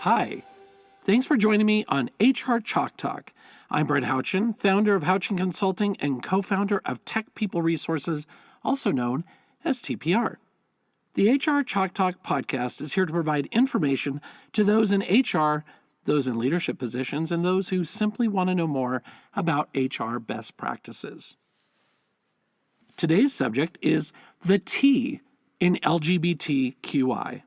Hi, thanks for joining me on HR Chalk Talk. I'm Brent Houchin, founder of Houchin Consulting and co-founder of Tech People Resources, also known as TPR. The HR Chalk Talk podcast is here to provide information to those in HR, those in leadership positions, and those who simply want to know more about HR best practices. Today's subject is the T in LGBTQI.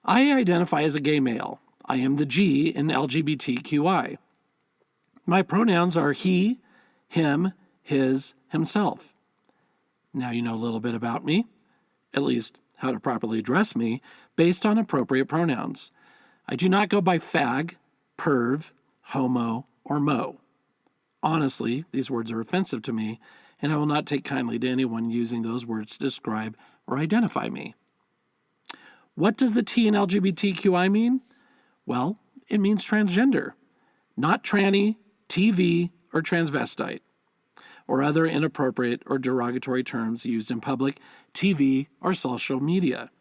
I identify as a gay male. I am the G in LGBTQI. My pronouns are he, him, his, himself. Now you know a little bit about me, at least how to properly address me, based on appropriate pronouns. I do not go by fag, perv, homo, or mo. Honestly, these words are offensive to me, and I will not take kindly to anyone using those words to describe or identify me. What does the T in LGBTQI mean? Well, it means transgender, not tranny, TV, or transvestite, or other inappropriate or derogatory terms used in public, TV, or social media.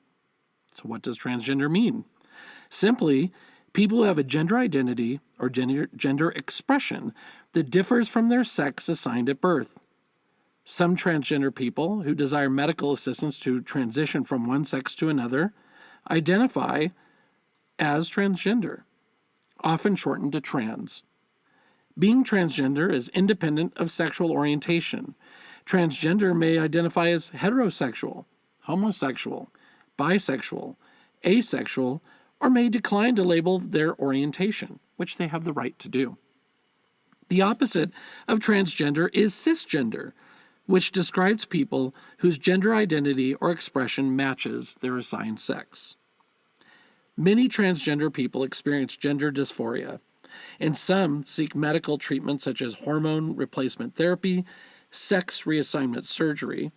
So what does transgender mean? Simply, people who have a gender identity or gender expression that differs from their sex assigned at birth. Some transgender people who desire medical assistance to transition from one sex to another identify as transgender, often shortened to trans. Being transgender is independent of sexual orientation. Transgender may identify as heterosexual, homosexual, bisexual, asexual, or may decline to label their orientation, which they have the right to do. The opposite of transgender is cisgender, which describes people whose gender identity or expression matches their assigned sex. Many transgender people experience gender dysphoria, and some seek medical treatment such as hormone replacement therapy, sex reassignment surgery,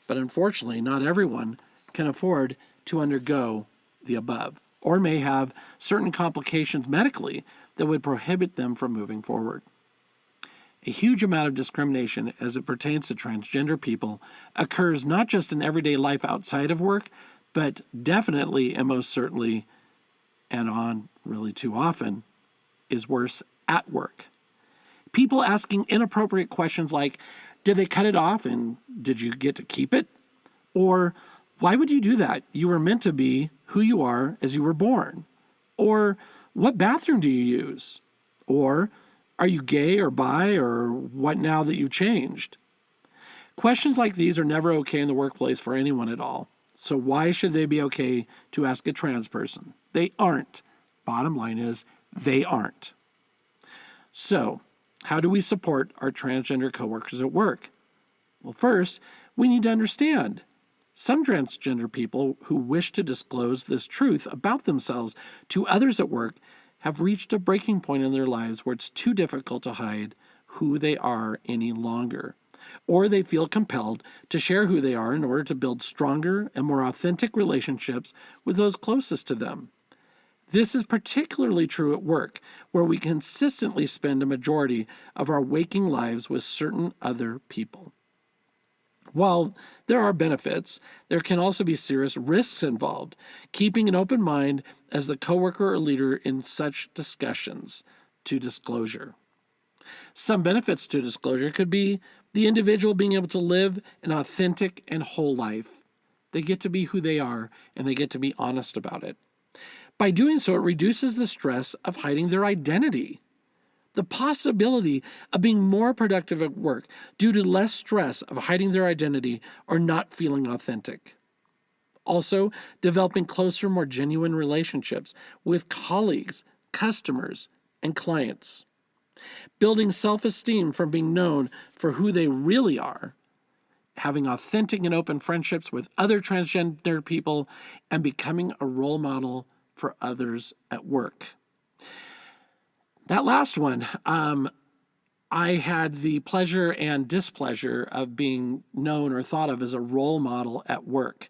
but unfortunately not everyone can afford to undergo the above, or may have certain complications medically that would prohibit them from moving forward. A huge amount of discrimination as it pertains to transgender people occurs not just in everyday life outside of work, but definitely and most certainly, and on really too often, is worse at work. People asking inappropriate questions like, did they cut it off and did you get to keep it? Or, why would you do that? You were meant to be who you are as you were born. Or, what bathroom do you use? Or, are you gay or bi or what now that you've changed? Questions like these are never okay in the workplace for anyone at all. So why should they be okay to ask a trans person? They aren't. Bottom line is, they aren't. So, how do we support our transgender coworkers at work? Well, first, we need to understand. Some transgender people who wish to disclose this truth about themselves to others at work have reached a breaking point in their lives where it's too difficult to hide who they are any longer, or they feel compelled to share who they are in order to build stronger and more authentic relationships with those closest to them. This is particularly true at work, where we consistently spend a majority of our waking lives with certain other people. While there are benefits, there can also be serious risks involved, keeping an open mind as the coworker or leader in such discussions to disclosure. Some benefits to disclosure could be the individual being able to live an authentic and whole life. They get to be who they are, and they get to be honest about it. By doing so, it reduces the stress of hiding their identity. The possibility of being more productive at work due to less stress of hiding their identity or not feeling authentic. Also, developing closer, more genuine relationships with colleagues, customers, and clients. Building self-esteem from being known for who they really are. Having authentic and open friendships with other transgender people, and becoming a role model for others at work. That last one, I had the pleasure and displeasure of being known or thought of as a role model at work,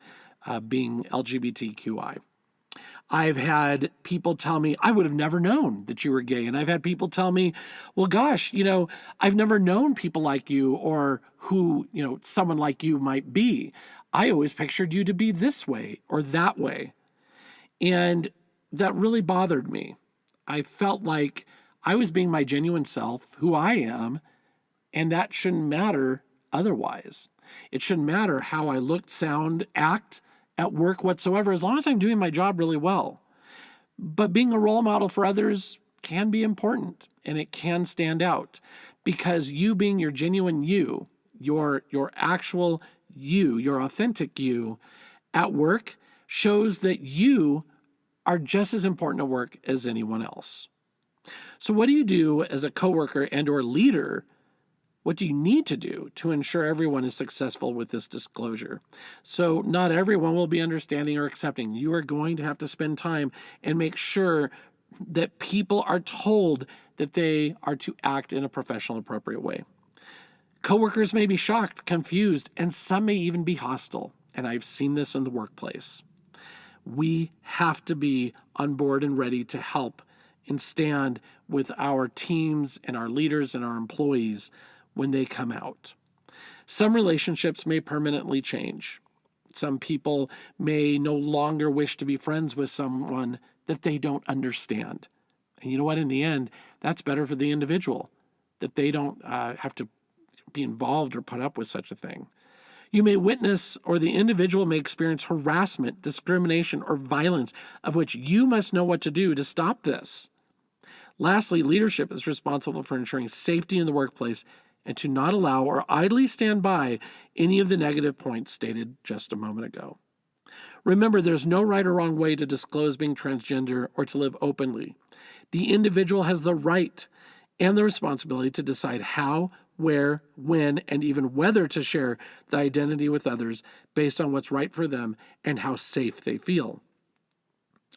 being LGBTQI. I've had people tell me, I would have never known that you were gay. And I've had people tell me, well, gosh, I've never known people like you or who, someone like you might be. I always pictured you to be this way or that way. And that really bothered me. I felt like I was being my genuine self, who I am, and that shouldn't matter otherwise. It shouldn't matter how I look, sound, act at work whatsoever, as long as I'm doing my job really well. But being a role model for others can be important, and it can stand out, because you being your genuine you, your actual you, your authentic you at work shows that you are just as important at work as anyone else. So what do you do as a coworker and or leader? What do you need to do to ensure everyone is successful with this disclosure? So not everyone will be understanding or accepting. You are going to have to spend time and make sure that people are told that they are to act in a professional, appropriate way. Coworkers may be shocked, confused, and some may even be hostile. And I've seen this in the workplace. We have to be on board and ready to help and stand with our teams and our leaders and our employees when they come out. Some relationships may permanently change. Some people may no longer wish to be friends with someone that they don't understand. And you know what? In the end, that's better for the individual, that they don't have to be involved or put up with such a thing. You may witness, or the individual may experience, harassment, discrimination, or violence, of which you must know what to do to stop this. Lastly, leadership is responsible for ensuring safety in the workplace and to not allow or idly stand by any of the negative points stated just a moment ago. Remember, there's no right or wrong way to disclose being transgender or to live openly. The individual has the right and the responsibility to decide how, where, when, and even whether to share the identity with others based on what's right for them and how safe they feel.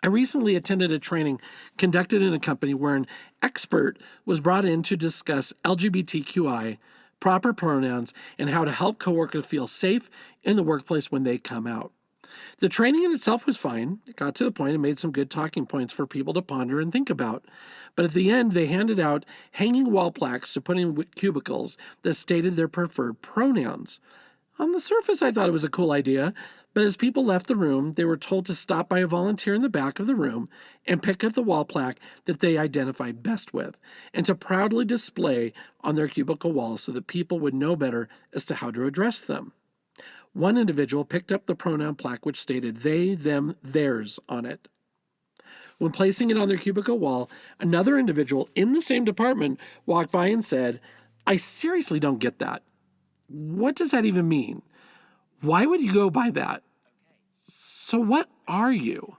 I recently attended a training conducted in a company where an expert was brought in to discuss LGBTQI, proper pronouns, and how to help coworkers feel safe in the workplace when they come out. The training in itself was fine. It got to the point and made some good talking points for people to ponder and think about. But at the end, they handed out hanging wall plaques to put in cubicles that stated their preferred pronouns. On the surface, I thought it was a cool idea, but as people left the room, they were told to stop by a volunteer in the back of the room and pick up the wall plaque that they identified best with, and to proudly display on their cubicle wall so that people would know better as to how to address them. One individual picked up the pronoun plaque which stated they, them, theirs on it. When placing it on their cubicle wall, another individual in the same department walked by and said, "I seriously don't get that. What does that even mean? Why would you go by that? So what are you?"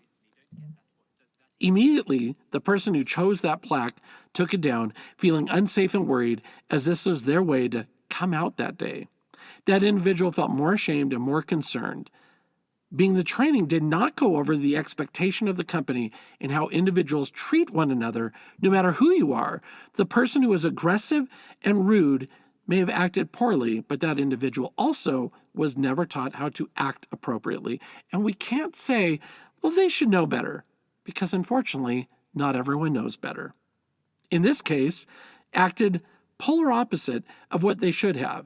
Immediately, the person who chose that plaque took it down, feeling unsafe and worried, as this was their way to come out that day. That individual felt more ashamed and more concerned. Being the training did not go over the expectation of the company and how individuals treat one another, no matter who you are. The person who was aggressive and rude may have acted poorly, but that individual also was never taught how to act appropriately. And we can't say, well, they should know better, because unfortunately, not everyone knows better. In this case, acted polar opposite of what they should have.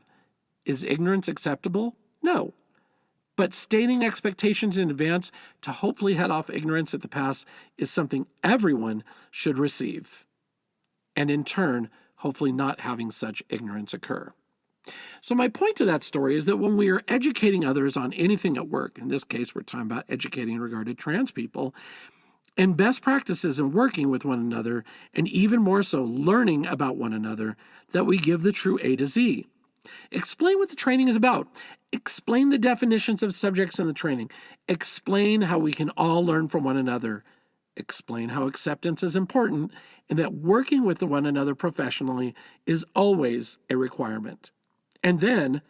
Is ignorance acceptable? No. But stating expectations in advance to hopefully head off ignorance at the pass is something everyone should receive. And in turn, hopefully not having such ignorance occur. So my point to that story is that when we are educating others on anything at work, in this case we're talking about educating in regard to trans people, and best practices in working with one another, and even more so learning about one another, that we give the true A to Z. Explain what the training is about. Explain the definitions of subjects in the training. Explain how we can all learn from one another. Explain how acceptance is important and that working with one another professionally is always a requirement. And then,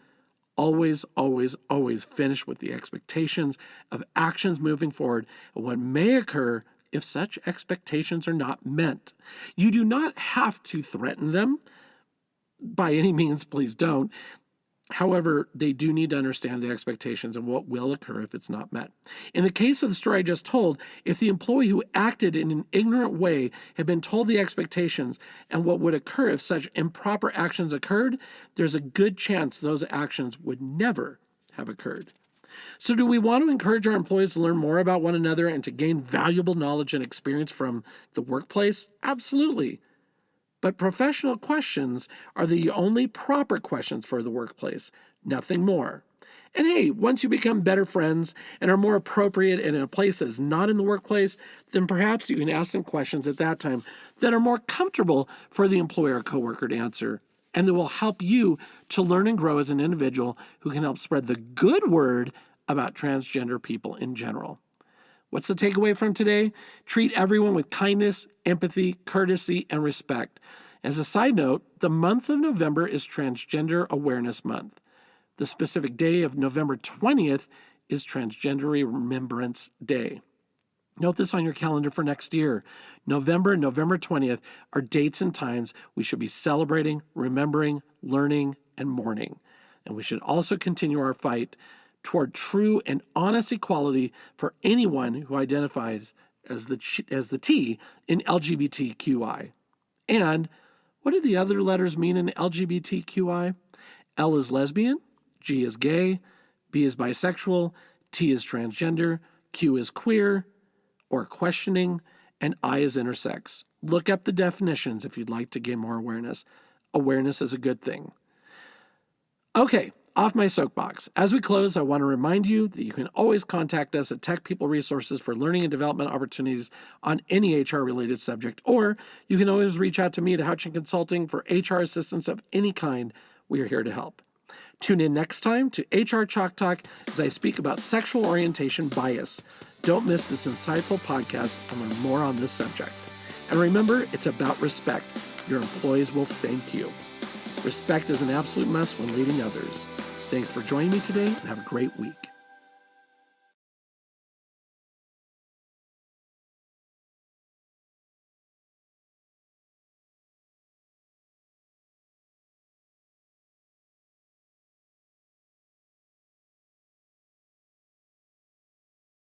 always, always, always finish with the expectations of actions moving forward and what may occur if such expectations are not met. You do not have to threaten them. By any means, please don't. However, they do need to understand the expectations and what will occur if it's not met. In the case of the story I just told, if the employee who acted in an ignorant way had been told the expectations and what would occur if such improper actions occurred, there's a good chance those actions would never have occurred. So do we want to encourage our employees to learn more about one another and to gain valuable knowledge and experience from the workplace? Absolutely. But professional questions are the only proper questions for the workplace, nothing more. And hey, once you become better friends and are more appropriate and in a place that's not in the workplace, then perhaps you can ask some questions at that time that are more comfortable for the employer or coworker to answer, and that will help you to learn and grow as an individual who can help spread the good word about transgender people in general. What's the takeaway from today? Treat everyone with kindness, empathy, courtesy, and respect. As a side note, the month of November is Transgender Awareness Month. The specific day of November 20th is Transgender Remembrance Day. Note this on your calendar for next year. November 20th are dates and times we should be celebrating, remembering, learning, and mourning. And we should also continue our fight toward true and honest equality for anyone who identifies as the T in LGBTQI. And what do the other letters mean in LGBTQI? L is lesbian, G is gay, B is bisexual, T is transgender, Q is queer or questioning, and I is intersex. Look up the definitions if you'd like to gain more awareness. Awareness is a good thing. Okay, off my soapbox. As we close, I want to remind you that you can always contact us at Tech People Resources for learning and development opportunities on any HR-related subject, or you can always reach out to me at Houchin Consulting for HR assistance of any kind. We are here to help. Tune in next time to HR Chalk Talk as I speak about sexual orientation bias. Don't miss this insightful podcast and learn more on this subject. And remember, it's about respect. Your employees will thank you. Respect is an absolute must when leading others. Thanks for joining me today and have a great week.